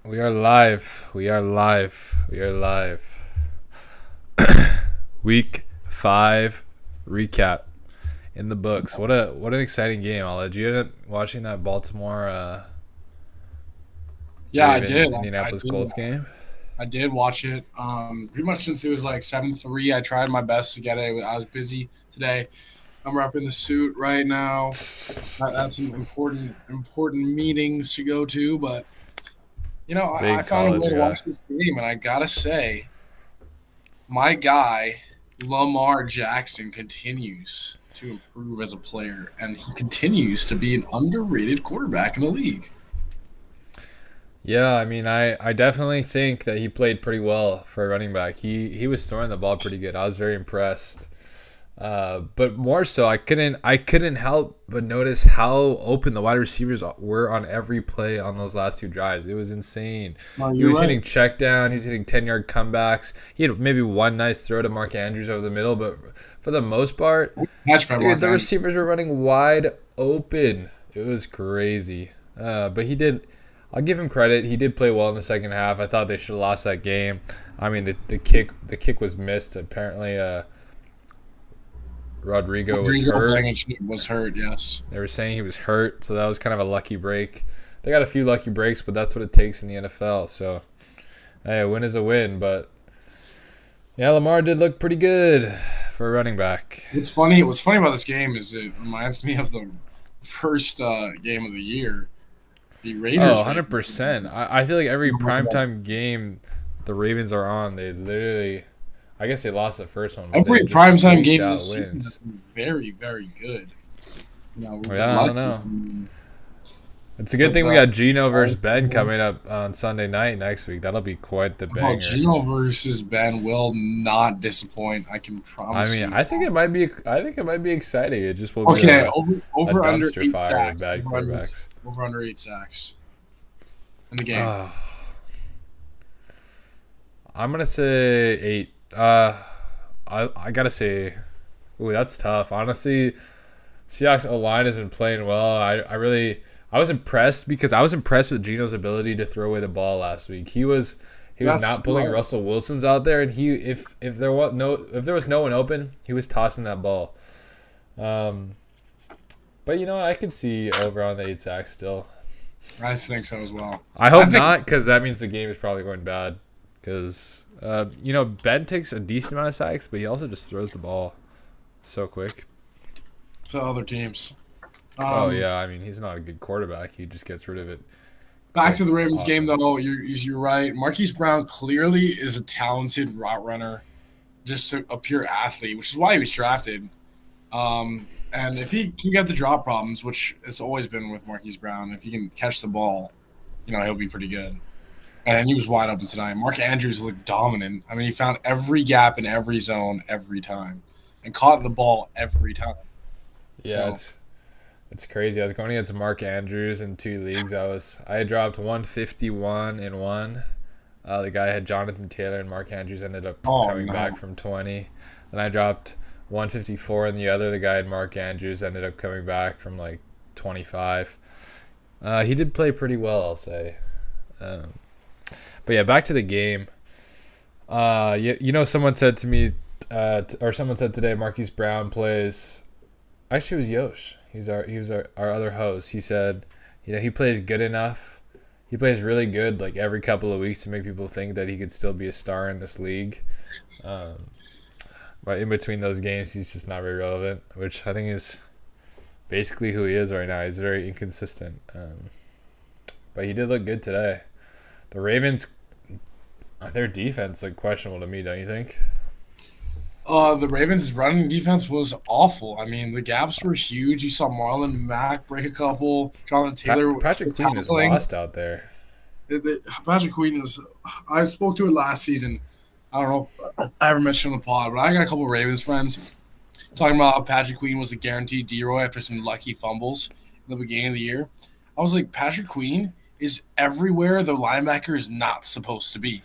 We are live. We are live. We are live. Week 5 recap in the books. What an exciting game. Did you end up watching that Baltimore Yeah, I did. Ravens I Indianapolis did. Colts game? I did watch it. Pretty much since it was like 7-3, I tried my best to get it. I was busy today. I'm repping the suit right now. I had some important meetings to go to, but I Big found a college way to guy. watch this game, and I gotta say, my guy Lamar Jackson continues to improve as a player, and he continues to be an underrated quarterback in the league. Yeah, I mean, I definitely think that he played pretty well for a running back. He was throwing the ball pretty good. I was very impressed. But more so, I couldn't help but notice how open the wide receivers were on every play on those last two drives. It was insane. No, He you're was right. hitting check down. He was hitting 10-yard comebacks. He had maybe one nice throw to Mark Andrews over the middle, but for the most part, Catch by dude, Mark the Andrews. receivers were running wide open. It was crazy. But he did. I'll give him credit. He did play well in the second half. I thought they should have lost that game. I mean, the kick was missed. Apparently, Rodrigo was Rodrigo hurt. Blankenship was hurt. Yes. They were saying he was hurt, so that was kind of a lucky break. They got a few lucky breaks, but that's what it takes in the NFL. So, hey, a win is a win. But yeah, Lamar did look pretty good for a running back. What's funny about this game is it reminds me of the first game of the year, the Oh, Raiders game. 100%. I feel like every primetime game the Ravens are on, they literally, I guess they lost the first one, but they Every just primetime squeaked game out this season has wins. been very, very good. We've been Yeah, I lucky. don't know. I It's a good but thing we got Gino versus Giants- Ben coming up on Sunday night next week. That'll be quite the oh, banger. Gino versus Ben will not disappoint. I can I promise mean, you. I think it might be exciting. It just will be Okay, a over under dumpster eight fire of sacks. bad quarterbacks. Over under 8 sacks in the game. Uh, I'm gonna say 8. I gotta say, ooh, that's tough. Honestly, Seahawks O line has been playing well. I was impressed because I was impressed with Gino's ability to throw away the ball last week. He was That's not pulling right. Russell Wilson's out there, and if there was no one open, he was tossing that ball. Um, but you know what? I could see over on the 8 sacks still. I think so as well. I I hope think not, because that means the game is probably going bad. Because Ben takes a decent amount of sacks, but he also just throws the ball so quick. to other teams. Oh Um, yeah, I mean he's not a good quarterback. He just gets rid of it Back quick. to the Ravens game, though. You're right. Marquise Brown clearly is a talented route runner, just a pure athlete, which is why he was drafted. And if he can get the drop problems, which it's always been with Marquise Brown, if he can catch the ball, he'll be pretty good. And he was wide open tonight. Mark Andrews looked dominant. I mean, he found every gap in every zone every time, and caught the ball every time. Yeah, So it's crazy. I was going against Mark Andrews in 2 leagues. I had dropped 151 in one. The guy had Jonathan Taylor, and Mark Andrews ended up oh coming back no. from 20. Then I dropped 154 in the other. The guy had Mark Andrews, ended up coming back from like 25. He did play pretty well, I'll say. Um, but yeah, back to the game. Someone said to me, or someone said today, Marquise Brown plays. Actually, it was Yosh. He was our other host. He said, he plays good enough. He plays really good, like every couple of weeks, to make people think that he could still be a star in this league. Um, but in between those games, he's just not very relevant, which I think is basically who he is right now. He's very inconsistent. But he did look good today. The Ravens, their defense looked questionable to me, don't you think? The Ravens' running defense was awful. I mean, the gaps were huge. You saw Marlon Mack break a couple. Jonathan Taylor Patrick was Queen is tackling. lost out there. Patrick Queen is. I spoke to it last season. I don't know. I haven't mentioned on the pod, but I got a couple Ravens friends talking about how Patrick Queen was a guaranteed D-Roy after some lucky fumbles in the beginning of the year. I was like, Patrick Queen is everywhere the linebacker is not supposed to be.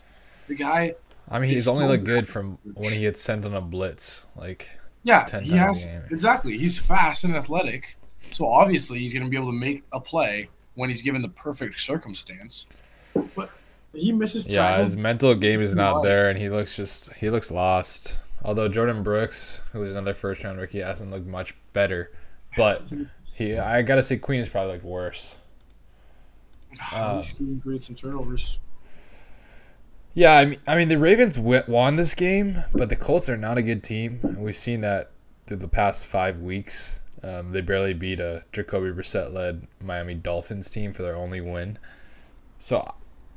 The guy I mean, is he's only so looked good from when good. he gets sent on a blitz like Yeah, 10 he times a has game. exactly. He's fast and athletic, so obviously he's going to be able to make a play when he's given the perfect circumstance. But He misses Yeah, tackles his mental game is too not much. there, and he looks lost. Although Jordan Brooks, who was another first round rookie, hasn't looked much better, but I gotta say Queen has probably looked worse. At least he can create some turnovers. Yeah, I mean the Ravens won this game, but the Colts are not a good team, and we've seen that through the past 5 weeks. They barely beat a Jacoby Brissett-led Miami Dolphins team for their only win. So,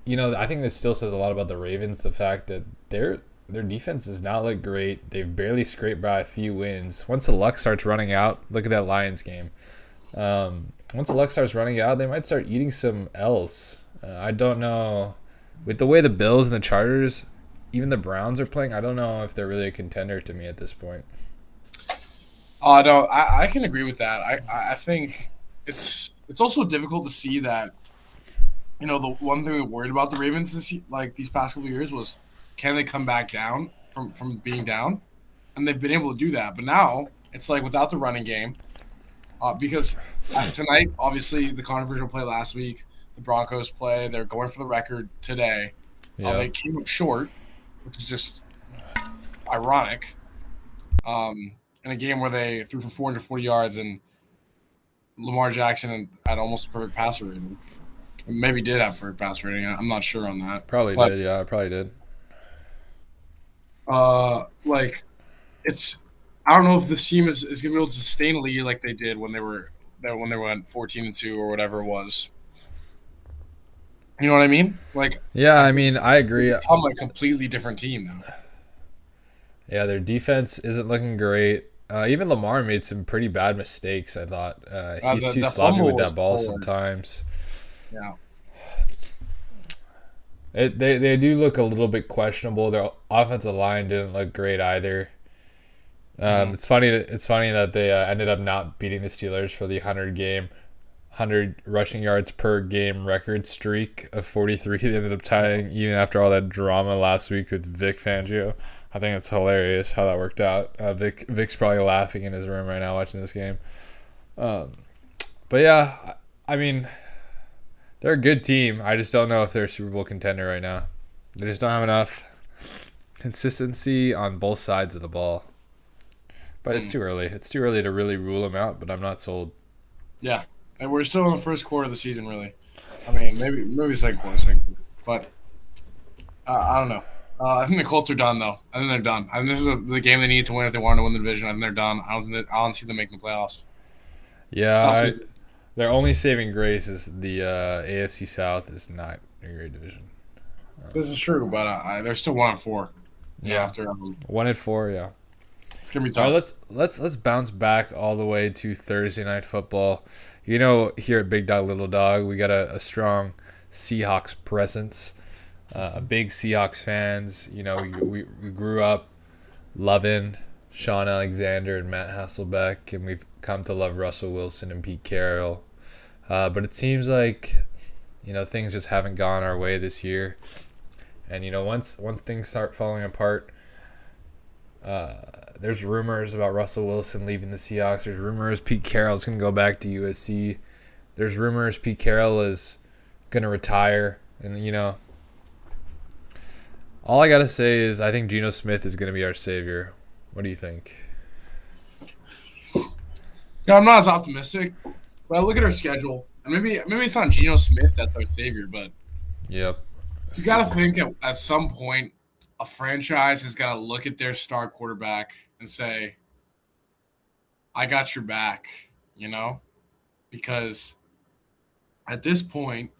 I think this still says a lot about the Ravens. The fact that their defense does not look great. They've barely scraped by a few wins. Once the luck starts running out, look at that Lions game. Once the luck starts running out, they might start eating some L's. I don't know. With the way the Bills and the Chargers, even the Browns are playing, I don't know if they're really a contender to me at this point. No, I can agree with that. I think it's also difficult to see that. The one thing we worried about the Ravens these past couple of years was, can they come back down from being down, and they've been able to do that. But now it's like without the running game, because tonight obviously the controversial play last week, the Broncos play, they're going for the record today. Yeah. They came up short, which is just ironic. In a game where they threw for 440 yards and Lamar Jackson had almost a perfect passer rating. Maybe did have perfect passer rating. I'm not sure on that. Probably But did. Yeah, I probably did. like it's I don't know if this team is gonna be able to sustain a lead like they did when they went 14-2 or whatever it was. You know what I mean? Like Yeah, I I think mean, I they've agree. become a completely different team now. Yeah, their defense isn't looking great. Even Lamar made some pretty bad mistakes, I thought. He's too The sloppy fumble with was that ball poor. sometimes. Yeah. They do look a little bit questionable. Their offensive line didn't look great either. Mhm. It's funny that they ended up not beating the Steelers for the 100 rushing yards per game record streak of 43. They ended up tying even after all that drama last week with Vic Fangio. I think it's hilarious how that worked out. Vic's probably laughing in his room right now watching this game. Um, but yeah, I mean, they're a good team. I just don't know if they're a Super Bowl contender right now. They just don't have enough consistency on both sides of the ball. But it's Mm. too early. It's too early to really rule them out, but I'm not sold. Yeah. And we're still in the first quarter of the season, really. I mean, maybe second quarter. But I don't know. I think the Colts are done, though. I think they're done. I think this is the game they need to win if they want to win the division. I think they're done. I don't see them making the playoffs. Yeah, Tough season. their only saving grace is the AFC South is not a great division. This is true, but they're still 1-4. Yeah, After 1-4. Yeah. it's gonna be All right, tough. let's bounce back all the way to Thursday night football. Here at Big Dog Little Dog, we got a strong Seahawks presence. Big Seahawks fans. We grew up loving Sean Alexander and Matt Hasselbeck, and we've come to love Russell Wilson and Pete Carroll. But it seems like things just haven't gone our way this year. And once things start falling apart, there's rumors about Russell Wilson leaving the Seahawks. There's rumors Pete Carroll's going to go back to USC. There's rumors Pete Carroll is going to retire. And, all I got to say is I think Geno Smith is going to be our savior. What do you think? I'm not as optimistic, but I look at our schedule, and maybe it's not Geno Smith that's our savior, but Yep. you got to think at some point a franchise has got to look at their star quarterback and say, "I got your back," because at this point,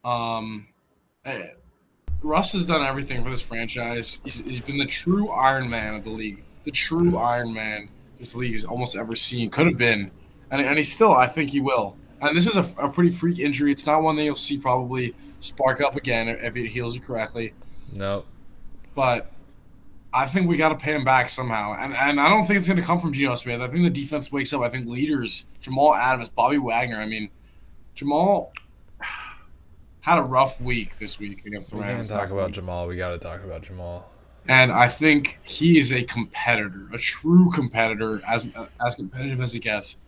um, eh, Russ has done everything for this franchise. He's been the true Iron Man of the league, the true Iron Man this league has almost ever seen. Could have been, and he still, I think he will. And this is a pretty freak injury. It's not one that you'll see probably spark up again if it heals correctly. No. But I think we got to pay him back somehow. And I don't think it's going to come from Geno Smith. I think the defense wakes up. I think leaders, Jamal Adams, Bobby Wagner. I mean, Jamal had a rough week this week against the We can't Rams. talk about Jamal. We got to talk about Jamal. And I think he is a competitor, a true competitor, as competitive as he gets.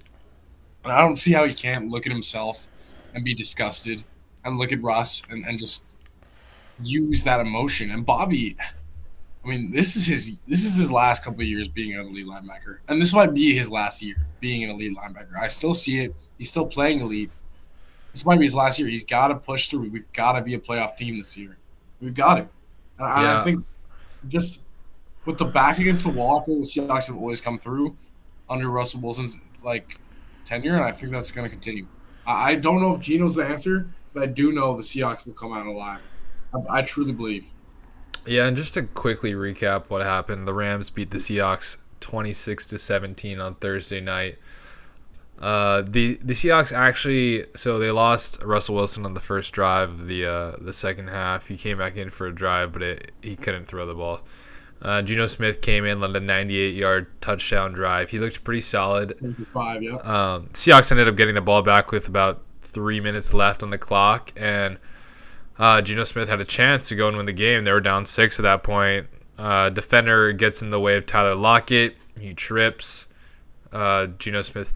And I don't see how he can't look at himself and be disgusted and look at Russ and just use that emotion. And Bobby, I mean, this is his last couple of years being an elite linebacker, and this might be his last year being an elite linebacker. I still see it. He's still playing elite. This might be his last year. He's got to push through. We've got to be a playoff team this year. We've got to. And I Yeah, think just with the back against the wall, I think the Seahawks have always come through under Russell Wilson's tenure, and I think that's going to continue. I don't know if Geno's the answer, but I do know the Seahawks will come out alive. I truly believe. yeah, and just to quickly recap what happened, the Rams beat the Seahawks 26-17 on Thursday night. The Seahawks actually, so they lost Russell Wilson on the first drive of the second half. He came back in for a drive, but he couldn't throw the ball. Geno Smith came in, led a 98-yard touchdown drive. He looked pretty solid. 25, yeah. Seahawks ended up getting the ball back with about 3 minutes left on the clock, and Geno Smith had a chance to go and win the game. They were down 6 at that point. Defender gets in the way of Tyler Lockett. He trips. Geno Smith's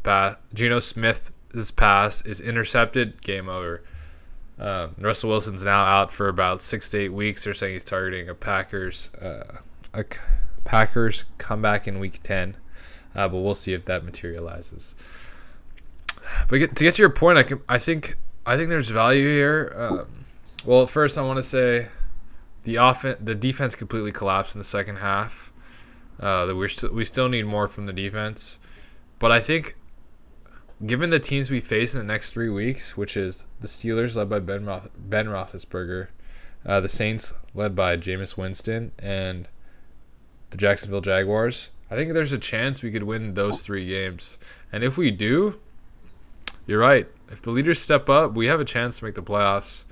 pass is intercepted. Game over. Russell Wilson's now out for about 6 to 8 weeks. They're saying he's targeting a Packers comeback in Week 10, but we'll see if that materializes. But to get to your point, I think there's value here. Well, first I want to say the defense completely collapsed in the second half. We still need more from the defense, but I think given the teams we face in the next 3 weeks, which is the Steelers led by Ben Roethlisberger, the Saints led by Jameis Winston, and the Jacksonville Jaguars, I think there's a chance we could win those 3 games. And if we do, you're right. If the leaders step up, we have a chance to make the playoffs.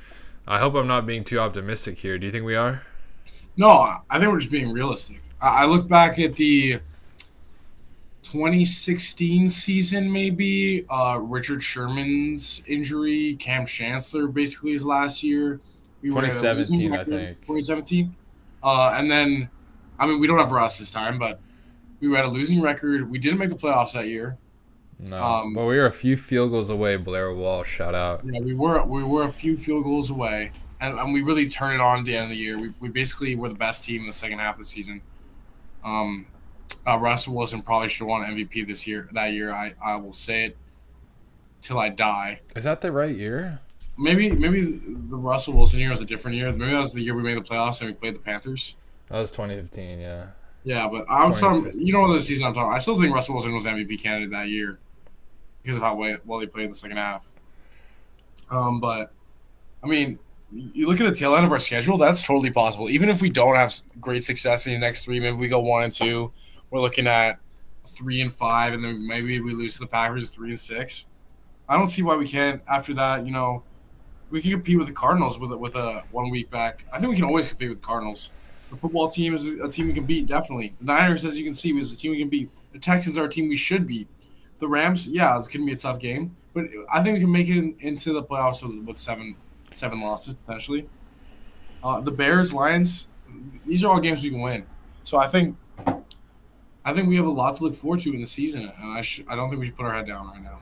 I hope I'm not being too optimistic here. Do you think we are? No, I think we're just being realistic. I look back at the 2016 season, maybe Richard Sherman's injury, Cam Chancellor basically his last year. We were at a losing 2017, I record, think. 2017, and then I mean we don't have Russ this time, but we were at a losing record. We didn't make the playoffs that year. No, but we were a few field goals away. Blair Wall, shout out. Yeah, we were a few field goals away, and we really turned it on at the end of the year. We basically were the best team in the second half of the season. Russell Wilson probably should have won MVP that year. I will say it till I die. Is that the right year? Maybe the Russell Wilson year was a different year. Maybe that was the year we made the playoffs and we played the Panthers. That was 2015, yeah. Yeah, but I'm sorry. 2015. You know what the season I'm talking about. I still think Russell Wilson was MVP candidate that year because of how well he played in the second half. But I mean, you look at the tail end of our schedule. That's totally possible. Even if we don't have great success in the next 3, maybe we go 1-2. We're looking at 3-5, and then maybe we lose to the Packers 3-6. I don't see why we can't. After that, we can compete with the Cardinals with a 1 week back. I think we can always compete with the Cardinals. The football team is a team we can beat, definitely. The Niners, as you can see, is a team we can beat. The Texans are a team we should beat. The Rams, yeah, it's going to be a tough game, but I think we can make it into the playoffs with seven losses potentially. The Bears, Lions, these are all games we can win. So I think we have a lot to look forward to in the season, and I don't think we should put our head down right now.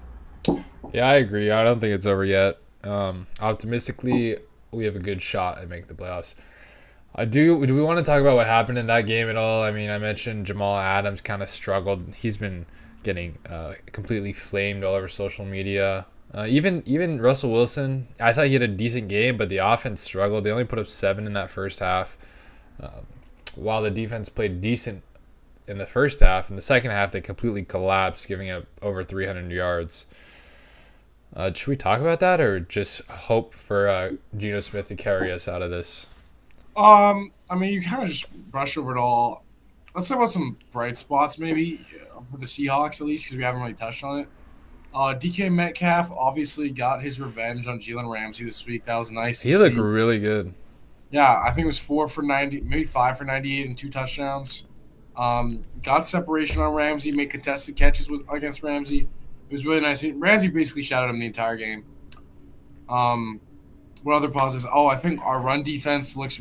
Yeah, I agree. I don't think it's over yet. Optimistically, we have a good shot at making the playoffs. Do we want to talk about what happened in that game at all? I mean, I mentioned Jamal Adams kind of struggled. He's been getting completely flamed all over social media. Even Russell Wilson, I thought he had a decent game, but the offense struggled. They only put up 7 in that first half, while the defense played decent in the first half. In the second half, they completely collapsed, giving up over 300 yards. Should we talk about that, or just hope for Geno Smith to carry us out of this? I mean, you kind of just brush over it all. Let's talk about some bright spots, maybe for the Seahawks at least, because we haven't really touched on it. DK Metcalf obviously got his revenge on Jalen Ramsey this week. That was nice to see. He looked really good. Yeah, I think it was 4 for 90, maybe 5 for 98 and 2 touchdowns. Got separation on Ramsey, made contested catches against Ramsey. It was really nice. Ramsey basically shouted him the entire game. What other positives? Oh, I think our run defense looks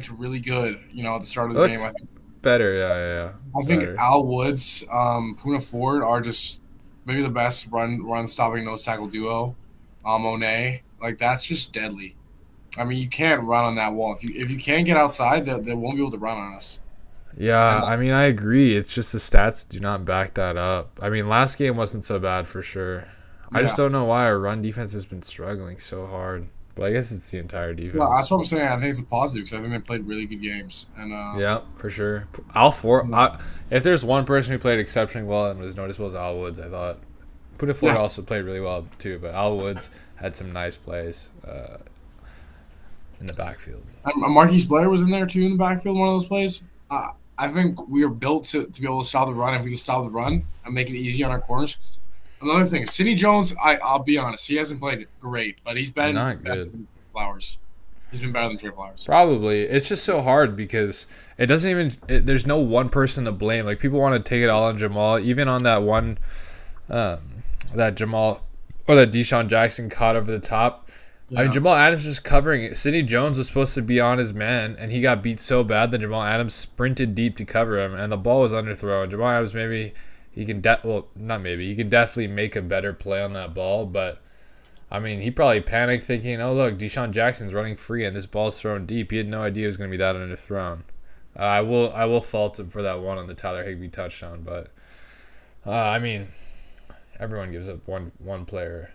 really good. At the start of the game, I think better. Yeah. I think Al Woods, Poona Ford are just maybe the best run stopping nose tackle duo. Monet, that's just deadly. I mean, you can't run on that wall. If you can't get outside, they won't be able to run on us. And Yeah, I mean, I agree. It's just the stats do not back that up. I mean, last game wasn't so bad for sure. I just yeah, don't know why our run defense has been struggling so hard. But I guess it's the entire well, that's defense. what I'm saying. I think it's a positive because I think they played really good games. And Yeah, for sure. Al Ford. yeah, If there's one person who played exceptionally well and was noticeable, was Al Woods. I thought Puda Ford yeah. also played really well too, but Al Woods had some nice plays in the backfield. Marquise Blair was in there too in the backfield. One of those plays. I think we are built to be able to stop the run. If we can stop the run and make it easy on our corners. Another thing, Sidney Jones. I'll be honest. He hasn't played great, but he's been Not better good. than Flowers. He's been better than Trey Flowers. Probably. It's just so hard because it doesn't even. There's no one person to blame. Like people want to take it all on Jamal, even on that one, um, that Jamal or that Deshaun Jackson caught over the top. I mean, Yeah. Jamal Adams was covering it. Sidney Jones was supposed to be on his man, and he got beat so bad that Jamal Adams sprinted deep to cover him, and the ball was underthrown. Jamal Adams maybe he can well not maybe he can definitely make a better play on that ball, but I mean he probably panicked thinking, oh look, Deshaun Jackson's running free and this ball's thrown deep. He had no idea it was going to be that underthrown. I will fault him for that one on the Tyler Higbee touchdown, but I mean everyone gives up one player,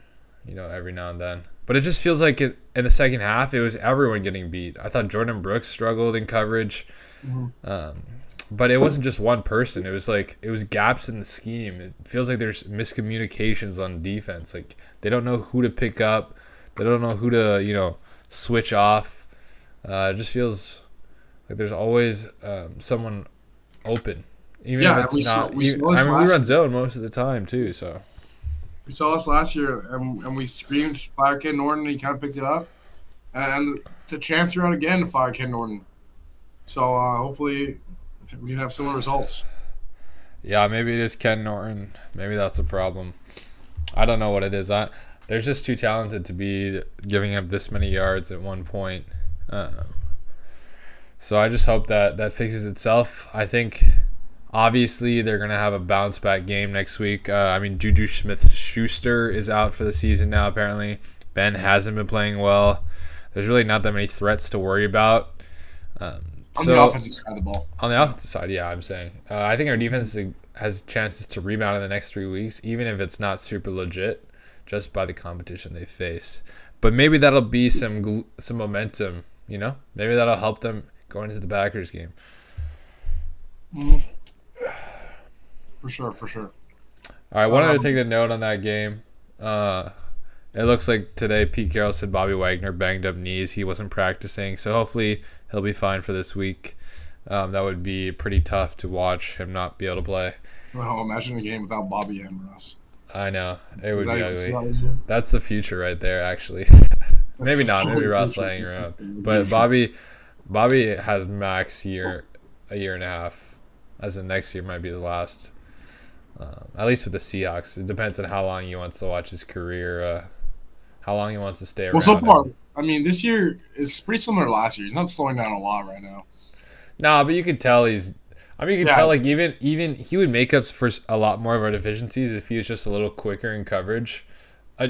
every now and then. But it just feels like in the second half, it was everyone getting beat. I thought Jordan Brooks struggled in coverage, Mhm. um, but it wasn't just one person. It was gaps in the scheme. It feels like there's miscommunications on defense. Like they don't know who to pick up. They don't know who to switch off. It just feels like there's always someone open, even if Yeah, it's we saw not. we saw I this mean, we last run zone most of the time too, so. we saw this last year, and we screamed fire Kid Norton. And he kind of picked it up, and the chance are out again to fire Kid Norton. So hopefully we can have similar results. Yeah, maybe it is Ken Norton. Maybe that's a problem. I don't know what it is. They're just too talented to be giving up this many yards at one point. So I just hope that fixes itself. I think obviously they're going to have a bounce back game next week. I mean, Juju Smith-Schuster is out for the season now, apparently. Ben hasn't been playing well. There's really not that many threats to worry about. On the offensive side of the ball. On the offensive side, yeah, I'm saying. I think our defense has chances to rebound in the next 3 weeks, even if it's not super legit, just by the competition they face. But maybe that'll be some momentum, Maybe that'll help them going into the Packers game. Mhm. For sure, for sure. All right, one other thing to note on that game. It looks like today Pete Carroll said Bobby Wagner banged up knees. He wasn't practicing, so hopefully he'll be fine for this week. That would be pretty tough to watch him not be able to play. Well, imagine a game without Bobby and Russ. I know. It would Is be that, is ugly. that That's the future right there, actually. Maybe That's not. Maybe totally Ross future. hanging around. But Bobby has max a year and a half. As in next year might be his last. At least with the Seahawks. It depends on how long he wants to watch his career. How long he wants to stay around. Well, so far, I mean, this year is pretty similar to last year. He's not slowing down a lot right now. No, but you can tell he's. I mean, you can Yeah. tell like even he would make up for a lot more of our deficiencies if he was just a little quicker in coverage,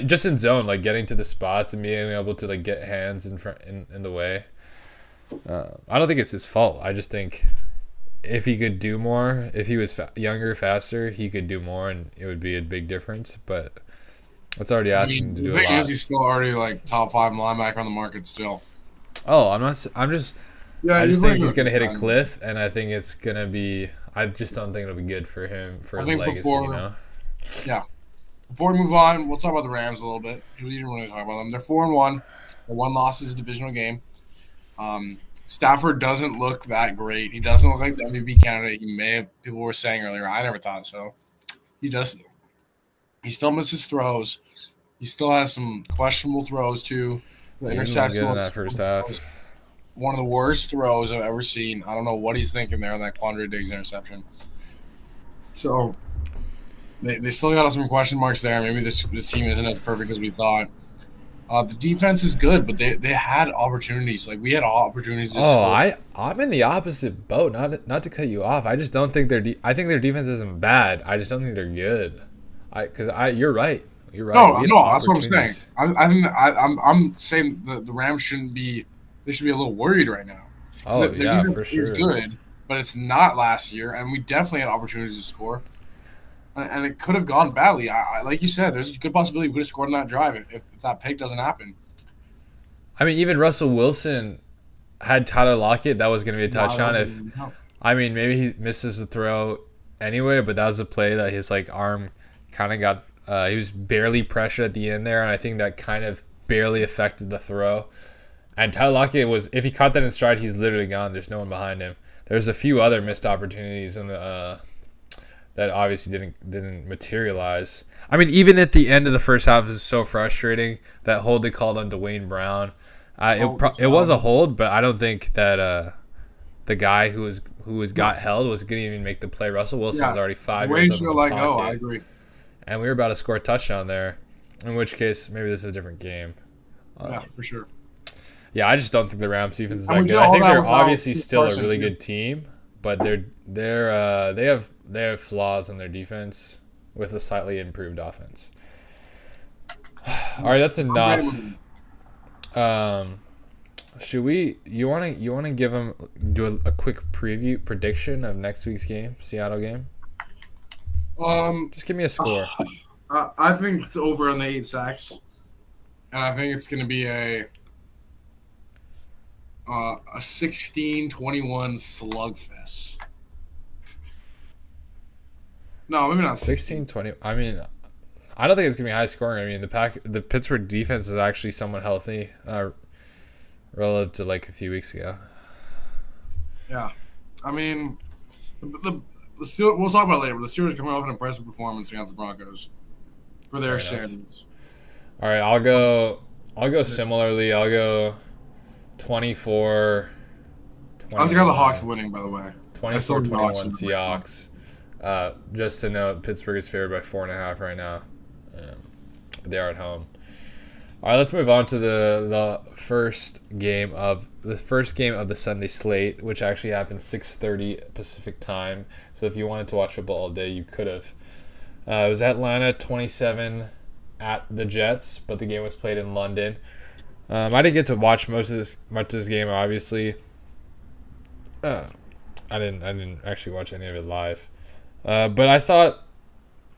just in zone, like getting to the spots and being able to like get hands in front in the way. I don't think it's his fault. I just think if he could do more, if he was younger, faster, he could do more, and it would be a big difference. But that's already I asking mean, him to the do a thing is, lot. he's still already like top 5 linebacker on the market still. Oh, I'm not. I'm just. Yeah, I just you're think right. he's gonna hit a cliff, and I think it's gonna be. I just don't think it'll be good for him for I his think legacy. Yeah. Before we move on, we'll talk about the Rams a little bit. We didn't really talk about them. They're 4-1. The one loss is a divisional game. Stafford doesn't look that great. He doesn't look like the MVP candidate he may have. People were saying earlier. I never thought so. He does. He still misses throws. He still has some questionable throws too. The He didn't look interception good in was that first half. one of the worst throws I've ever seen. I don't know what he's thinking there on that Quandre Diggs interception. So they still got some question marks there. Maybe this team isn't as perfect as we thought. The defense is good, but they had opportunities. Like we had opportunities. To Oh, score. I'm in the opposite boat. Not to cut you off. I just don't think I think their defense isn't bad. I just don't think they're good. You're right. You're right. No, We had no, that's what I'm saying. opportunities. I think that I'm saying the Rams shouldn't be. They should be a little worried right now because Oh their yeah, defense for is sure. good, but it's not last year, and we definitely had opportunities to score, and it could have gone badly. Like you said, there's a good possibility we could have scored on that drive if that pick doesn't happen. I mean, even Russell Wilson had Tyler Lockett. That was going to be a Wide touchdown. If open. No. I mean, maybe he misses the throw anyway, but that was a play that his like arm kind of got. He was barely pressured at the end there, and I think that kind of barely affected the throw. And Tyler Lockett was, if he caught that in stride, he's literally gone. There's no one behind him. There's a few other missed opportunities in the that obviously didn't materialize. I mean, even at the end of the first half, it was so frustrating. That hold they called on Dwayne Brown. It was a hold, but I don't think that the guy who was got held was going to even make the play. Russell Wilson was already 5 yards up in the Like, pocket, oh, I agree. and we were about to score a touchdown there. In which case, maybe this is a different game. Yeah, for sure. Yeah, I just don't think the Rams defense is And that we good. did I all think that they're without obviously still a Carson, really too. good team, but they have flaws in their defense with a slightly improved offense. All right, that's enough. Should we? You want to give them do a quick prediction of next week's game, Seattle game? Just give me a score. I think it's over on the 8 sacks, and I think it's going to be a 16-21 slugfest. No, maybe not 16-20. I mean, I don't think it's gonna be high scoring. I mean, the Pittsburgh defense is actually somewhat healthy, relative to like a few weeks ago. Yeah, I mean, the Steelers, we'll talk about it later. But the Steelers coming off an impressive performance against the Broncos for their standards. All right, I'll go similarly. I'll go 24. I was got the Hawks winning, by the way. 24-21 Seahawks. Just to note, Pittsburgh is favored by 4.5 right now. They are at home. All right, let's move on to the first game of the Sunday slate, which actually happened 6:30 Pacific time. So if you wanted to watch football all day, you could have. It was Atlanta 27 at the Jets, but the game was played in London. I didn't get to watch much of this game, obviously. I didn't actually watch any of it live. But I thought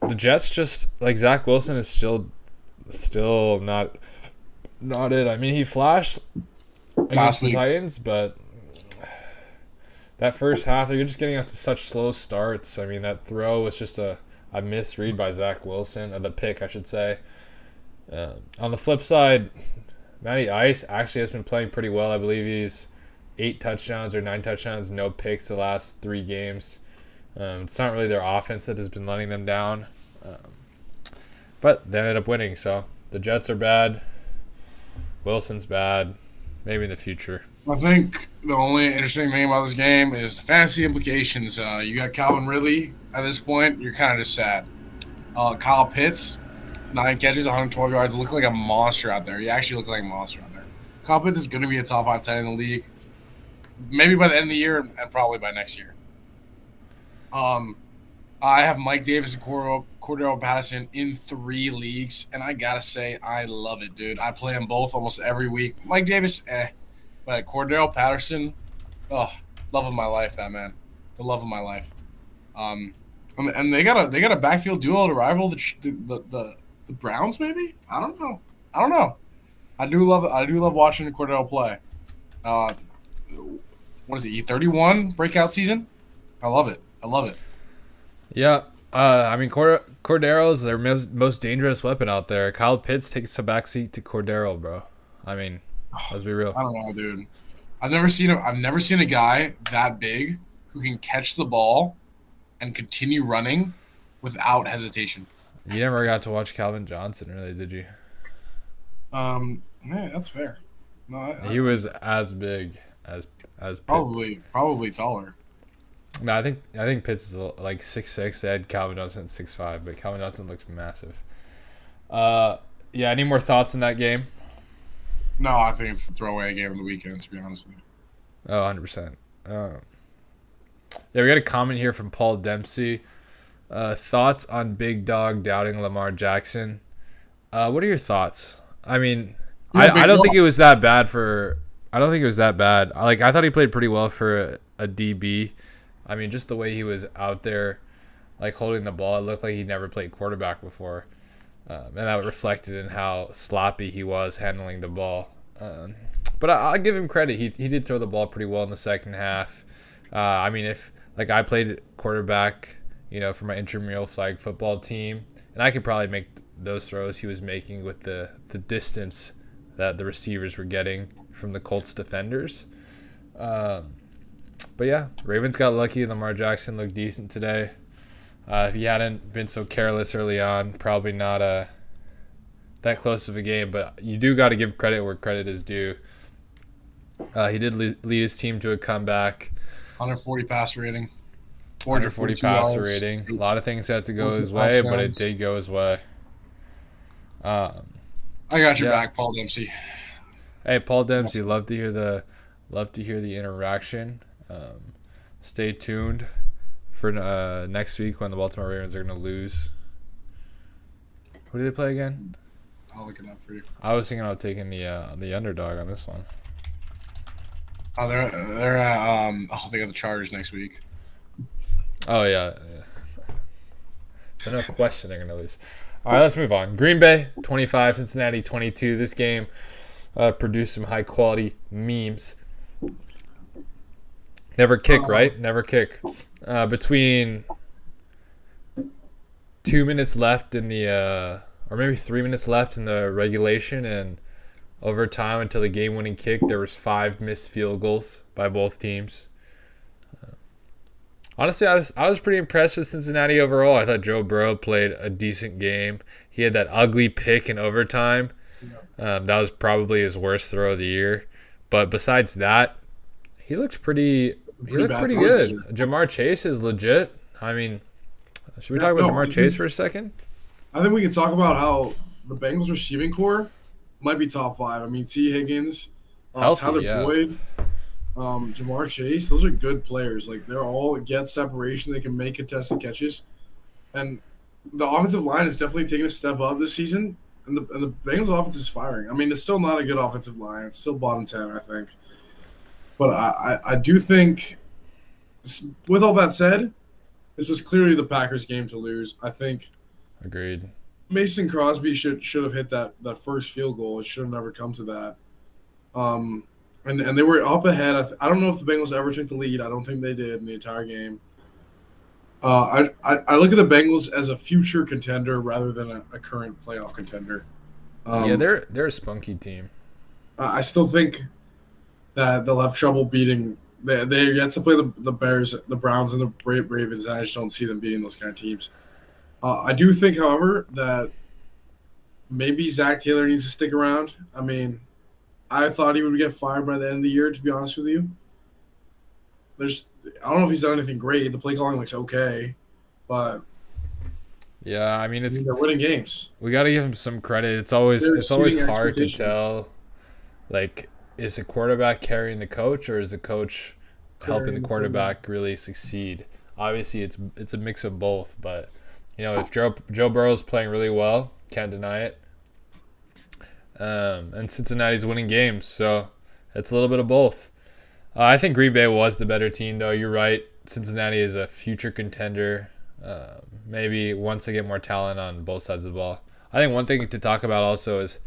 the Jets just like Zach Wilson is still not it. I mean, he flashed against the Titans, but that first half they're just getting out to such slow starts. I mean, that throw was just a misread by Zach Wilson, or the pick, I should say. On the flip side, Matty Ice actually has been playing pretty well. I believe he's 8 touchdowns or 9 touchdowns, no picks the last 3 games. It's not really their offense that has been letting them down. But they ended up winning, so the Jets are bad. Wilson's bad. Maybe in the future. I think the only interesting thing about this game is the fantasy implications. You got Calvin Ridley at this point. You're kind of just sad. Kyle Pitts, 9 catches, 112 yards. Looked like a monster out there. He actually looked like a monster out there. Kyle Pitts is going to be a top 5 tight end in the league. Maybe by the end of the year and probably by next year. I have Mike Davis and Cordero Patterson in 3 leagues, and I gotta say, I love it, dude. I play them both almost every week. Mike Davis, but Cordero Patterson, oh, love of my life, that man, the love of my life. And they got a backfield duo to rival the Browns, maybe. I don't know. I do love watching Cordero play. What is it? E31 breakout season. I love it. Yeah, I mean Cordero is their most dangerous weapon out there. Kyle Pitts takes a backseat to Cordero, bro. I mean, let's be real. I don't know, dude. I've never seen a guy that big who can catch the ball and continue running without hesitation. You never got to watch Calvin Johnson, really, did you? Yeah, that's fair. No, he was as big as Pitts. Probably taller. No, I think Pitts is like 6'6". They had Calvin Johnson at 6'5", but Calvin Johnson looks massive. Yeah, any more thoughts on that game? No, I think it's the throwaway game of the weekend, to be honest with you. Oh, 100%. Yeah, we got a comment here from Paul Dempsey. Thoughts on Big Dog doubting Lamar Jackson? What are your thoughts? I mean, You're a I big don't think dog. it was that bad for. I don't think it was that bad. Like I thought he played pretty well for a DB. I mean, just the way he was out there, like holding the ball, it looked like he never played quarterback before, and that reflected in how sloppy he was handling the ball. But I'll give him credit. He did throw the ball pretty well in the second half. I mean, if like I played quarterback, for my intramural flag football team, and I could probably make those throws he was making with the distance that the receivers were getting from the Colts defenders. But yeah, Ravens got lucky. Lamar Jackson looked decent today. If he hadn't been so careless early on, probably not that close of a game. But you do got to give credit where credit is due. He did lead his team to a comeback. 140 passer rating. 140 passer rating. A lot of things had to go his way, but it did go his way. I got your Yeah. back, Paul Dempsey. Hey, Paul Dempsey, love to hear the interaction. Stay tuned for next week when the Baltimore Ravens are going to lose. Who did they play again? I'll look it up for you. I was thinking about taking the underdog on this one. Oh, they're at they got the Chargers next week. Oh yeah. So no question they're going to lose. All right, let's move on. Green Bay 25, Cincinnati 22. This game produced some high quality memes. Never kick, right? Never kick. Between 2 minutes left in the, or maybe 3 minutes left in the regulation and overtime until the game-winning kick, there was 5 missed field goals by both teams. Honestly, I was pretty impressed with Cincinnati overall. I thought Joe Burrow played a decent game. He had that ugly pick in overtime. That was probably his worst throw of the year. But besides that, he looked pretty good. Jamar Chase is legit. I mean, should we talk about Jamar Chase for a second? I think we can talk about how the Bengals receiving core might be top 5. I mean, T. Higgins, Healthy, Tyler yeah. Boyd, Jamar Chase. Those are good players. Like, they're all get separation. They can make contested catches. And the offensive line is definitely taking a step up this season. And the Bengals offense is firing. I mean, it's still not a good offensive line. It's still bottom 10, I think. But I do think, with all that said, this was clearly the Packers' game to lose. I think Agreed. Mason Crosby should have hit that first field goal. It should have never come to that. And they were up ahead. I don't know if the Bengals ever took the lead. I don't think they did in the entire game. I look at the Bengals as a future contender rather than a current playoff contender. Yeah, they're a spunky team. I still think that they'll have trouble beating. They yet to play the Bears, the Browns, and the Ravens, and I just don't see them beating those kind of teams. I do think, however, that maybe Zach Taylor needs to stick around. I mean, I thought he would get fired by the end of the year, to be honest with you. I don't know if he's done anything great. The play calling looks okay, but Yeah, I mean they're winning games. we got to give him some credit. It's always They're hard exceeding to expectations. tell. Like, is the quarterback carrying the coach, or is the coach helping Carrying the the quarterback really succeed? Obviously, it's a mix of both, but if Joe Burrow's playing really well, can't deny it. And Cincinnati's winning games, so it's a little bit of both. I think Green Bay was the better team, though. You're right. Cincinnati is a future contender. Maybe once they get more talent on both sides of the ball. I think one thing to talk about also is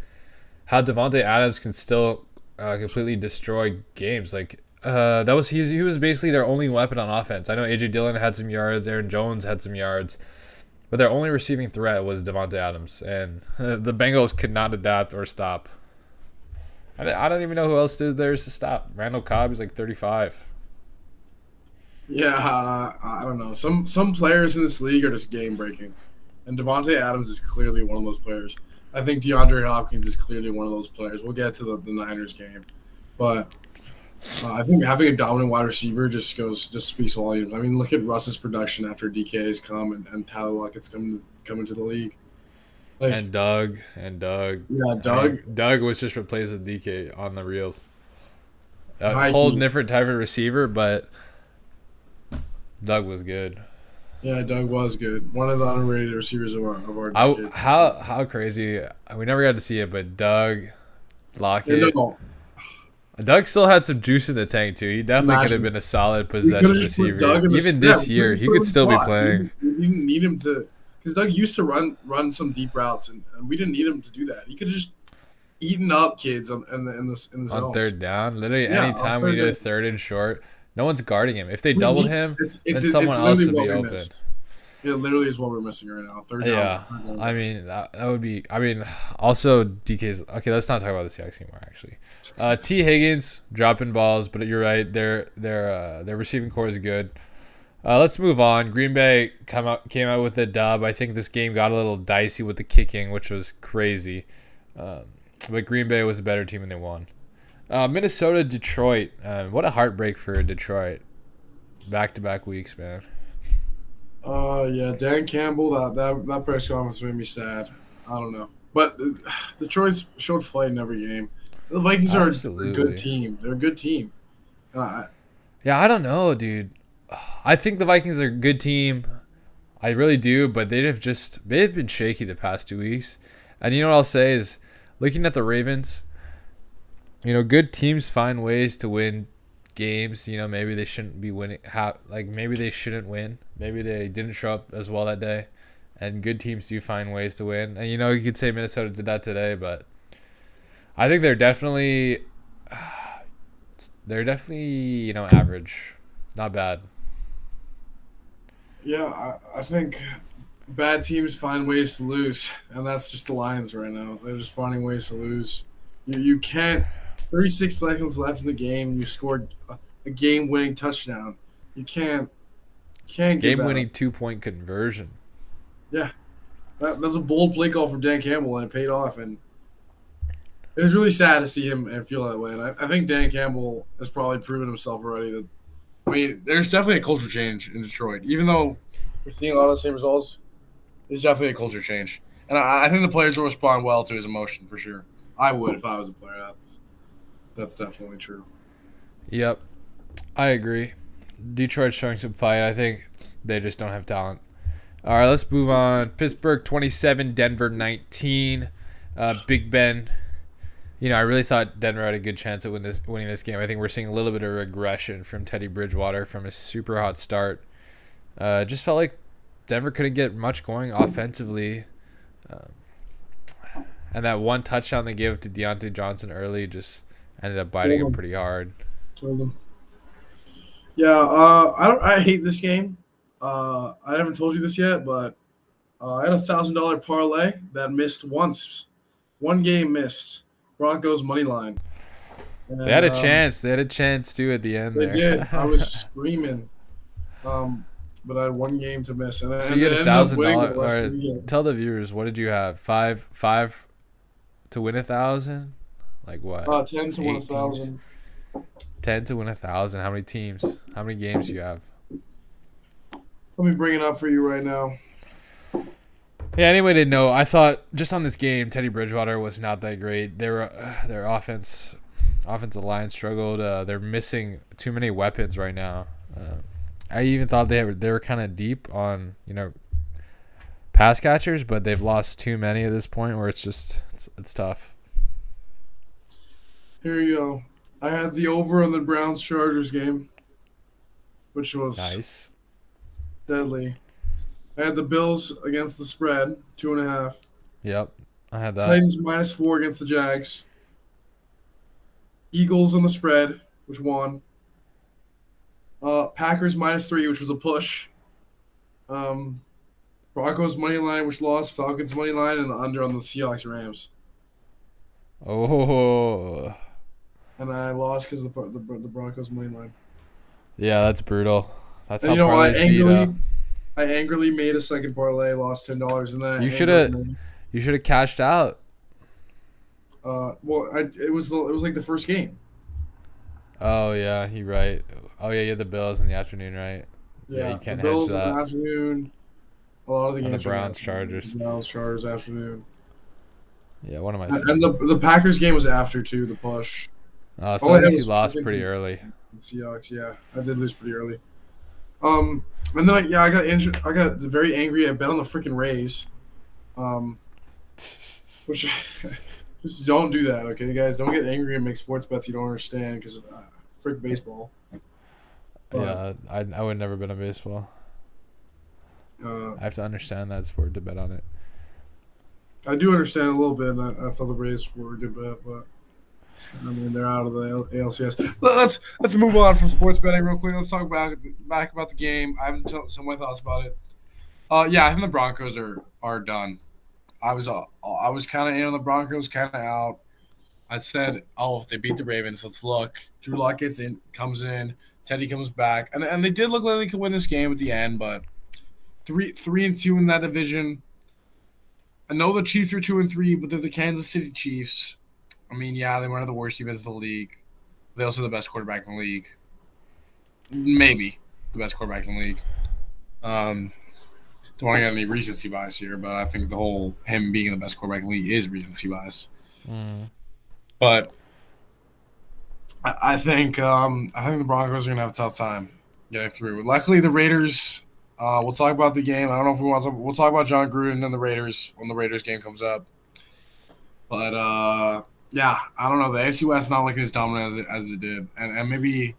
how Devontae Adams can still completely destroy games. Like he was basically their only weapon on offense. I know AJ Dillon had some yards, Aaron Jones had some yards, but their only receiving threat was Devontae Adams, and the Bengals could not adapt or stop. I don't even know who else there is to stop. Randall Cobb is like 35. Yeah, I don't know. Some players in this league are just game breaking, and Devontae Adams is clearly one of those players. I think DeAndre Hopkins is clearly one of those players. We'll get to the Niners game, but I think having a dominant wide receiver just speaks volumes. I mean, look at Russ's production after DK has come and Tyler Lockett's come into the league. Like, And Doug. yeah, Doug. Doug was just replaced with DK on the real. A High whole key. different type of receiver, but Doug was good. Yeah, Doug was good. One of the underrated receivers of our decade. How crazy. We never got to see it, but Doug Yeah, Lockett. no, Doug still had some juice in the tank too. He definitely could have imagine. been a solid We could possession have just put receiver. Doug in the Even yeah. this We could year, have he put him could in the still be slot. playing. We didn't need him to, because Doug used to run some deep routes, and we didn't need him to do that. He could have just eaten up kids in the On zones. third down. Literally, Yeah, on anytime we third do a down. third and short, no one's guarding him. If they We doubled need him, it's then someone else literally would what be we open. missed. It literally is what we're missing right now. Third down. Yeah, I mean that would be. I mean, also DK's. Okay, let's not talk about the Seahawks anymore. Actually, T Higgins dropping balls, but you're right. Their receiving core is good. Let's move on. Green Bay came out with a dub. I think this game got a little dicey with the kicking, which was crazy. But Green Bay was a better team and they won. Minnesota, Detroit. What a heartbreak for Detroit. Back-to-back weeks, man. Yeah, Dan Campbell. That press conference made me sad. I don't know, but Detroit showed fight in every game. The Vikings are a Absolutely. good team. They're a good team. Yeah, I don't know, dude. I think the Vikings are a good team. I really do, but they've been shaky the past 2 weeks. And you know what I'll say is, looking at the Ravens, good teams find ways to win games. Maybe they shouldn't be winning. Maybe they shouldn't win. Maybe they didn't show up as well that day. And good teams do find ways to win. And you could say Minnesota did that today, but I think they're definitely average, not bad. Yeah, I think bad teams find ways to lose, and that's just the Lions right now. They're just finding ways to lose. You can't. 36 seconds left in the game, you scored a game-winning touchdown. You can't give that Game-winning up. 2-point conversion. Yeah, that's a bold play call from Dan Campbell, and it paid off. And it was really sad to see him and feel that way. And I think Dan Campbell has probably proven himself already. That I mean, there's definitely a culture change in Detroit. Even though we're seeing a lot of the same results, there's definitely a culture change. And I think the players will respond well to his emotion for sure. I would if I was a player. That's definitely true. Yep, I agree. Detroit's showing some fight. I think they just don't have talent. All right, let's move on. Pittsburgh 27, Denver 19. Big Ben. I really thought Denver had a good chance at winning this game. I think we're seeing a little bit of regression from Teddy Bridgewater from a super hot start. Just felt like Denver couldn't get much going offensively. And that one touchdown they gave to Deontay Johnson early just ended up biting him pretty hard. Told him. Yeah, I hate this game. I haven't told you this yet, but I had $1,000 parlay that missed once. One game missed. Broncos money line. And, They had a chance. They had a chance too at the end They there. did. I was screaming. But I had one game to miss, and So you get ended up winning the $1,000. rest Or of the game. tell the viewers, what did you have? Five to win 1,000? Like what? 10 to win 8 teams? 1,000. 10 to win 1,000. How many teams? How many games do you have? Let me bring it up for you right now. Yeah, anyway, didn't know. I thought just on this game, Teddy Bridgewater was not that great. Their offensive line struggled. They're missing too many weapons right now. I even thought they were kind of deep on pass catchers, but they've lost too many at this point where it's tough. Here you go. I had the over on the Browns Chargers game, which was Nice. deadly. I had the Bills against the spread, 2.5. Yep, I had that. Titans -4 against the Jags. Eagles on the spread, which won. Packers -3, which was a push. Broncos money line, which lost. Falcons money line, and the under on the Seahawks Rams. Oh, And I lost because of the Broncos money line. yeah, that's brutal. That's And how I parlays be, though. angrily made a second parlay, lost $10, and then You should have cashed out. it was like the first game. Oh yeah, you're right. Oh yeah, you had the Bills in the afternoon, right? Yeah, you can't the Bills hedge that. in the afternoon. A lot of the And the games. Browns, Chargers. Browns Chargers afternoon. Yeah, what am I And saying? the Packers game was after too. The push. So Oh, at yeah, least it you was- lost I think pretty so. early. The Seahawks, yeah, I did lose pretty early. And then I got injured. I got very angry. I bet on the freaking Rays. Which just don't do that, okay, guys? Don't get angry and make sports bets you don't understand because frick baseball. But, Yeah, I would never bet on baseball. I have to understand that sport to bet on it. I do understand a little bit. And I thought the Rays were a good bet, but I mean they're out of the ALCS. Let's move on from sports betting real quick. Let's talk back about the game. I haven't told some of my thoughts about it. Yeah, I think the Broncos are done. I was kind of in on the Broncos, kind of out. I said, oh, if they beat the Ravens, let's look. Drew Lock comes in, Teddy comes back, and they did look like they could win this game at the end, but 3-2 in that division. I know the Chiefs are 2-3, but they're the Kansas City Chiefs. I mean, yeah, they were one of the worst defenses in the league. They also have the best quarterback in the league. Maybe the best quarterback in the league. Don't want to get any recency bias here, but I think the whole him being the best quarterback in the league is recency bias. But I think the Broncos are gonna have a tough time getting through. Luckily, the Raiders. We'll talk about the game. I don't know if we want to. We'll talk about John Gruden and the Raiders when the Raiders game comes up. But yeah, I don't know. The AFC West not looking as dominant as it did, and maybe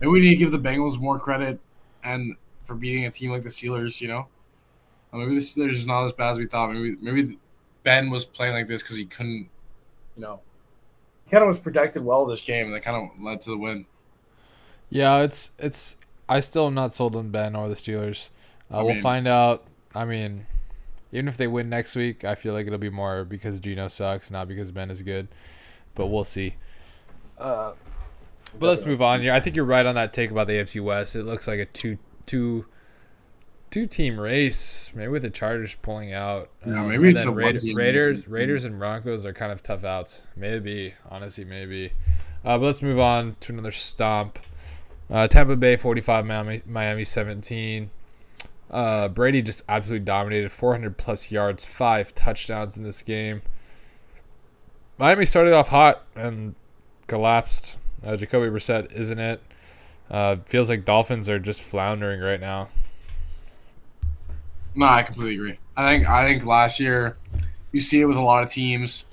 we need to give the Bengals more credit and for beating a team like the Steelers. You know, maybe the Steelers is not as bad as we thought. Maybe Ben was playing like this because he couldn't. You know, he kind of was protected well this game, and that kind of led to the win. Yeah, it's. I still am not sold on Ben or the Steelers. We'll find out. I mean, even if they win next week, I feel like it'll be more because Geno sucks, not because Ben is good. But we'll see. But let's move on here. I think you're right on that take about the AFC West. It looks like a two-team race, maybe with the Chargers pulling out. Yeah, maybe it's a Raiders and Broncos are kind of tough outs. Maybe, honestly, maybe. But let's move on to another stomp. Tampa Bay 45, Miami 17. Brady just absolutely dominated, 400-plus yards, 5 touchdowns in this game. Miami started off hot and collapsed. Jacoby Brissett isn't it. Feels like Dolphins are just floundering right now. No, I completely agree. I think last year you see it with a lot of teams.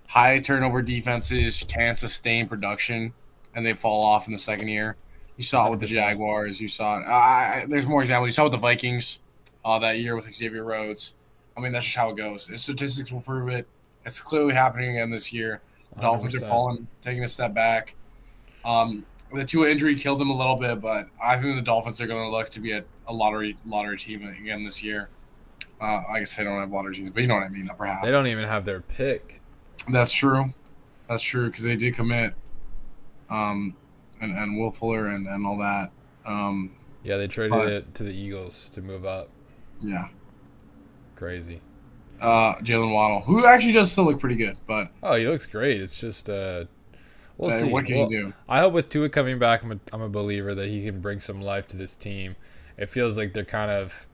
High turnover defenses can't sustain production, and they fall off in the second year. You saw it with the Jaguars. You saw it. There's more examples. You saw it with the Vikings that year with Xavier Rhodes. I mean, that's just how it goes. The statistics will prove it. It's clearly happening again this year. The Dolphins are falling, taking a step back. The Tua injury killed them a little bit, but I think the Dolphins are going to look to be a lottery team again this year. I guess they don't have lottery teams, but you know what I mean, upper half. They don't even have their pick. That's true. That's true because they did commit. And Will Fuller and all that. Yeah, they traded it to the Eagles to move up. Yeah. Crazy. Jalen Waddle, who actually does still look pretty good, but he looks great. It's just we'll see. What can you do? I hope with Tua coming back, I'm a believer that he can bring some life to this team. It feels like they're kind of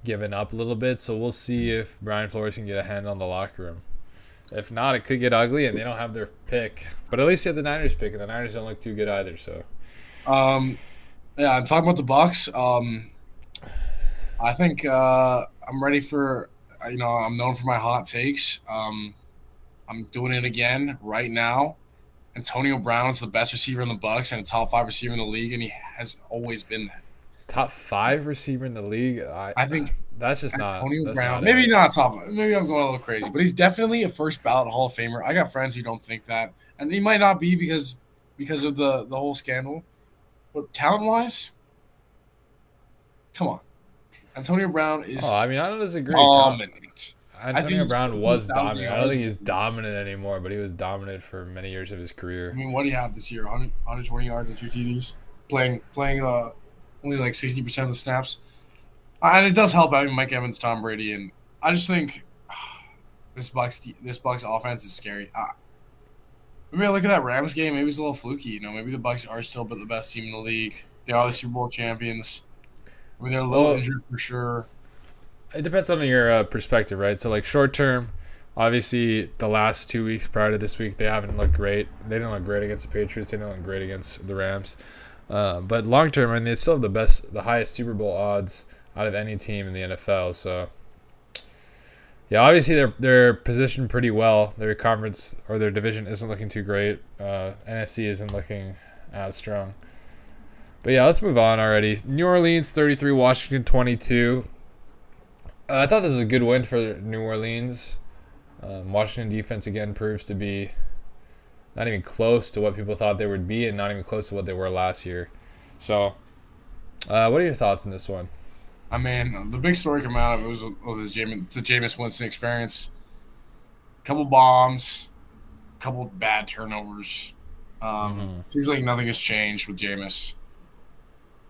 giving up a little bit, so we'll see if Brian Flores can get a hand on the locker room. If not, it could get ugly, and they don't have their pick. But at least you have the Niners pick, and the Niners don't look too good either. So, yeah, I'm talking about the Bucks. I think I'm ready for. I'm known for my hot takes. I'm doing it again right now. Antonio Brown is the best receiver in the Bucks and a top 5 receiver in the league, and he has always been that. Top 5 receiver in the league. I think that's just Antonio not. Brown. Maybe not top. Maybe I'm going a little crazy, but he's definitely a first ballot Hall of Famer. I got friends who don't think that, and he might not be because of the whole scandal. But talent wise, come on, Antonio Brown is. I don't disagree. Dominant. Antonio Brown was dominant. I don't think he's dominant anymore, but he was dominant for many years of his career. I mean, what do you have this year? 120 yards and 2 TDs, playing only like 60% of the snaps. And it does help having Mike Evans, Tom Brady, and I just think this Bucks offense is scary. Maybe I look at that Rams game. Maybe it's a little fluky. Maybe the Bucks are still the best team in the league. They are the Super Bowl champions. I mean, they're a little injured for sure. It depends on your perspective, right? So, like short term, obviously the last 2 weeks prior to this week, they haven't looked great. They didn't look great against the Patriots. They didn't look great against the Rams. But long term, I mean, they still have the highest Super Bowl odds out of any team in the NFL. So, yeah, obviously they're positioned pretty well. Their conference or their division isn't looking too great. NFC isn't looking as strong. But yeah, let's move on already. New Orleans 33, Washington 22. I thought this was a good win for New Orleans. Washington defense again proves to be not even close to what people thought they would be, and not even close to what they were last year. So, what are your thoughts on this one? I mean, the big story coming out of it was the Jameis Winston experience. Couple bombs, couple bad turnovers. Seems like nothing has changed with Jameis.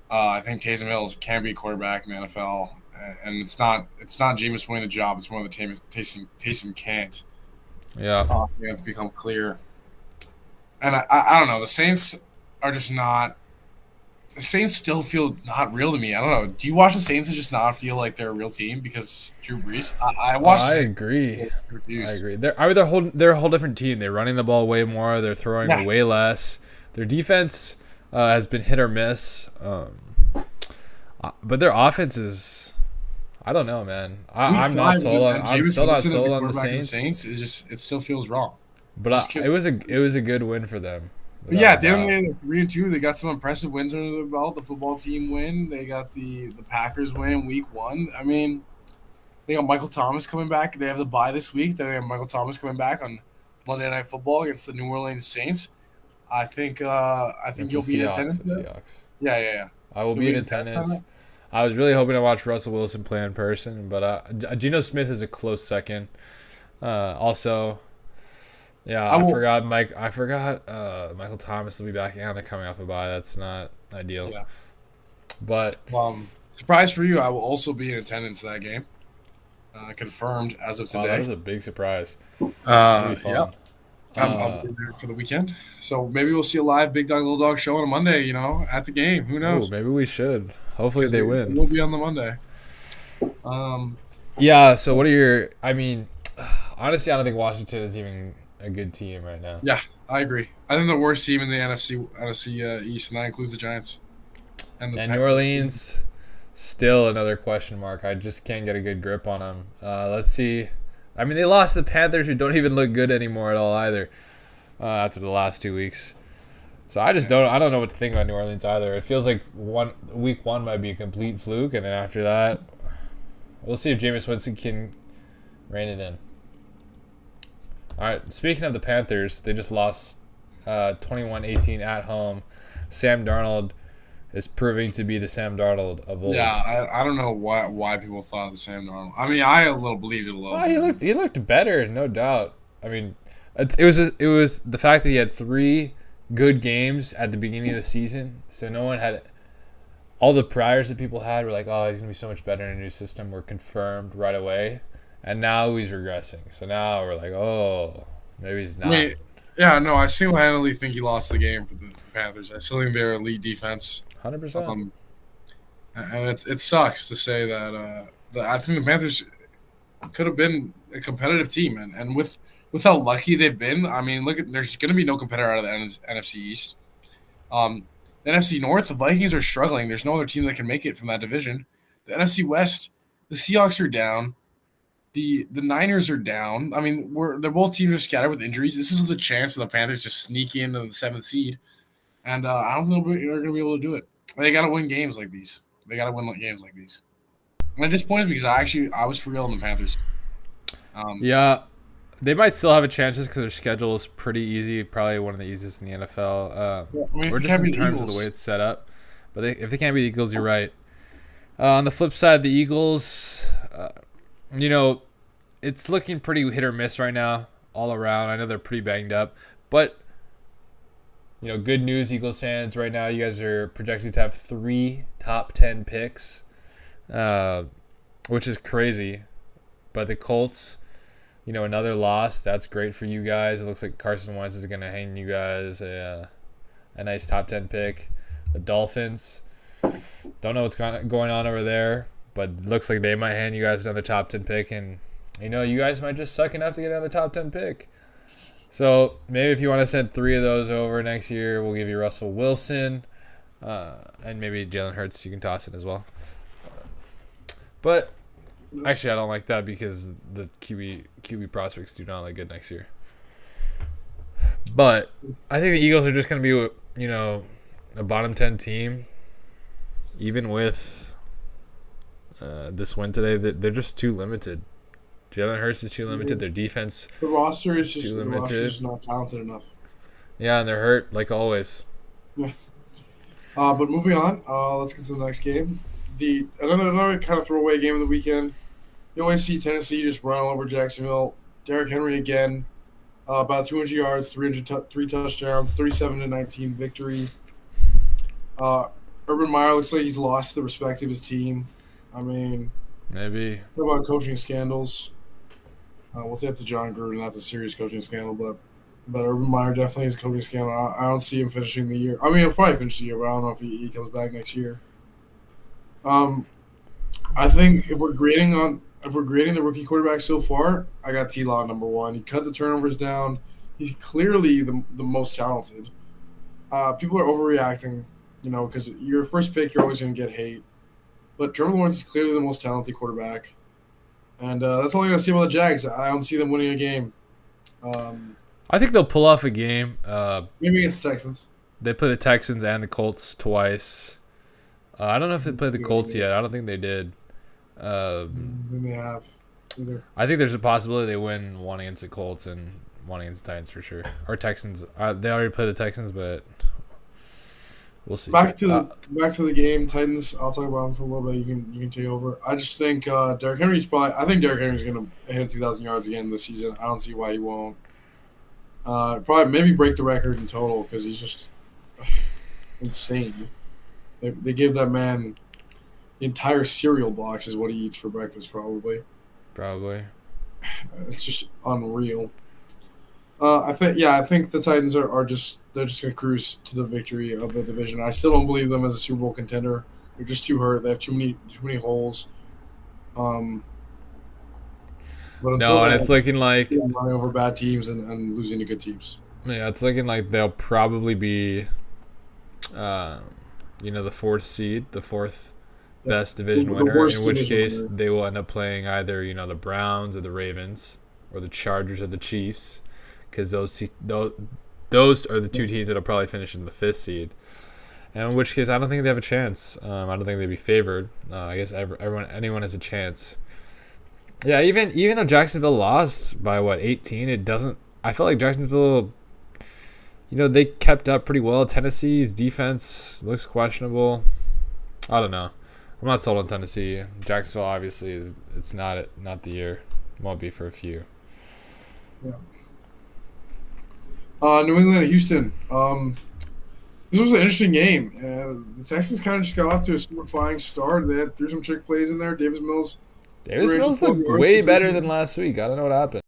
I think Taysom Hill can be a quarterback in the NFL, and it's not Jameis winning the job. It's more of the Taysom can't. Yeah, it has become clear. And I don't know. The Saints are just not. The Saints still feel not real to me. I don't know. Do you watch the Saints and just not feel like they're a real team because Drew Brees? I watched. I agree. They're a whole different team. They're running the ball way more. They're throwing way less. Their defense has been hit or miss. But their offense is. I don't know, man. I'm not sold on. I'm still not sold on the Saints. It still feels wrong. But it was a good win for them. But yeah, they only 3-2. They got some impressive wins under their belt. The football team win. They got the Packers win in week 1. I mean, they got Michael Thomas coming back. They have the bye this week. They have Michael Thomas coming back on Monday Night Football against the New Orleans Saints. I think you'll be in attendance. Seahawks. Yeah. I will be in attendance. I was really hoping to watch Russell Wilson play in person, but Geno Smith is a close second. Also. Yeah, I forgot Michael Thomas will be back, and they're coming off a bye. That's not ideal. Yeah. But surprise for you, I will also be in attendance that game. Confirmed as of today. That is a big surprise. Yeah. I'll be there for the weekend. So maybe we'll see a live Big Dog Little Dog show on a Monday, at the game. Who knows? Maybe we should. Hopefully they win. We'll be on the Monday. Yeah, so what are your – I mean, honestly, I don't think Washington is even – a good team right now. Yeah, I agree. I think the worst team in the NFC East, and that includes the Giants. And New Orleans, still another question mark. I just can't get a good grip on them. Let's see. I mean, they lost the Panthers, who don't even look good anymore at all either after the last 2 weeks. So I don't know what to think about New Orleans either. It feels like week 1 might be a complete fluke, and then after that, we'll see if Jameis Winston can rein it in. All right, speaking of the Panthers, they just lost 21-18 at home. Sam Darnold is proving to be the Sam Darnold of old. Yeah, I don't know why people thought of the Sam Darnold. I mean, I believed it a little. Well, he looked better, no doubt. I mean, it was the fact that he had 3 good games at the beginning of the season, so no one had all the priors that people had were like, oh, he's gonna be so much better in a new system, were confirmed right away. And now he's regressing. So now we're like, oh, maybe he's not. I single-handedly think he lost the game for the Panthers. I still think they're elite defense. 100%. And it sucks to say that. I think the Panthers could have been a competitive team. And with how lucky they've been, I mean, there's going to be no competitor out of the NFC East. The NFC North, the Vikings are struggling. There's no other team that can make it from that division. The NFC West, the Seahawks are down. The Niners are down. I mean, they're both teams are scattered with injuries. This is the chance of the Panthers to sneak into the 7th seed, and I don't think they're going to be able to do it. They got to win games like these. And it disappoints me because I was for real on the Panthers. Yeah, they might still have a chance because their schedule is pretty easy, probably one of the easiest in the NFL. Or just in terms of the way it's set up. But if they can't beat the Eagles, you're right. On the flip side, the Eagles. It's looking pretty hit or miss right now all around. I know they're pretty banged up. But, good news, Eagles fans. Right now, you guys are projected to have 3 top 10 picks, which is crazy. But the Colts, another loss. That's great for you guys. It looks like Carson Wentz is going to hang you guys a nice top 10 pick. The Dolphins, don't know what's going on over there. But it looks like they might hand you guys another top 10 pick. And, you guys might just suck enough to get another top 10 pick. So maybe if you want to send 3 of those over next year, we'll give you Russell Wilson. And maybe Jalen Hurts you can toss in as well. But actually, I don't like that because the QB prospects do not look good next year. But I think the Eagles are just going to be, a bottom 10 team. Even with this win today, they're just too limited. Jalen Hurts is too limited. Their defense The roster is too limited. not talented enough. Yeah, and they're hurt like always. Yeah. But moving on, let's get to the next game. Another kind of throwaway game of the weekend. You always see Tennessee just run all over Jacksonville. Derrick Henry again, about 200 yards, three touchdowns, 37-19 victory. Urban Meyer looks like he's lost the respect of his team. I mean, Maybe. what about coaching scandals? We'll say it's John Gruden. That's a serious coaching scandal, but Urban Meyer definitely is a coaching scandal. I don't see him finishing the year. I mean, he'll probably finish the year, but I don't know if he comes back next year. I think if we're grading the rookie quarterback so far, I got T-Law number one. He cut the turnovers down. He's clearly the most talented. People are overreacting, because your first pick, you're always going to get hate. But Trevor Lawrence is clearly the most talented quarterback. And that's all I got to say about the Jags. I don't see them winning a game. I think they'll pull off a game. Maybe against the Texans. They play the Texans and the Colts twice. I don't know if they played the Colts yet. I don't think they did. Then they have either. I think there's a possibility they win one against the Colts and one against the Titans for sure. Or Texans. They already played the Texans, but we'll see. Back to the game, Titans. I'll talk about them for a little bit. You can take over. I just think Derrick Henry's I think Derrick Henry's going to hit 2,000 yards again this season. I don't see why he won't. Probably maybe break the record in total because he's just insane. They give that man the entire cereal box is what he eats for breakfast, probably. Probably. It's just unreal. I think the Titans are just going to cruise to the victory of the division. I still don't believe them as a Super Bowl contender. They're just too hurt. They have too many holes. But and it's looking like running over bad teams and losing to good teams. Yeah, it's looking like they'll probably be, the fourth seed, the fourth best division winner. In which case, they will end up playing either the Browns or the Ravens or the Chargers or the Chiefs, because those are the two teams that'll probably finish in the fifth seed. And in which case, I don't think they have a chance. I don't think they'd be favored. I guess anyone has a chance. Yeah, even though Jacksonville lost by 18, it doesn't. I felt like Jacksonville, they kept up pretty well. Tennessee's defense looks questionable. I don't know. I'm not sold on Tennessee. Jacksonville obviously it's not the year. Won't be for a few. Yeah. New England and Houston. This was an interesting game. The Texans kind of just got off to a super flying start. They threw some trick plays in there. Davis Mills looked way better than last week. I don't know what happened.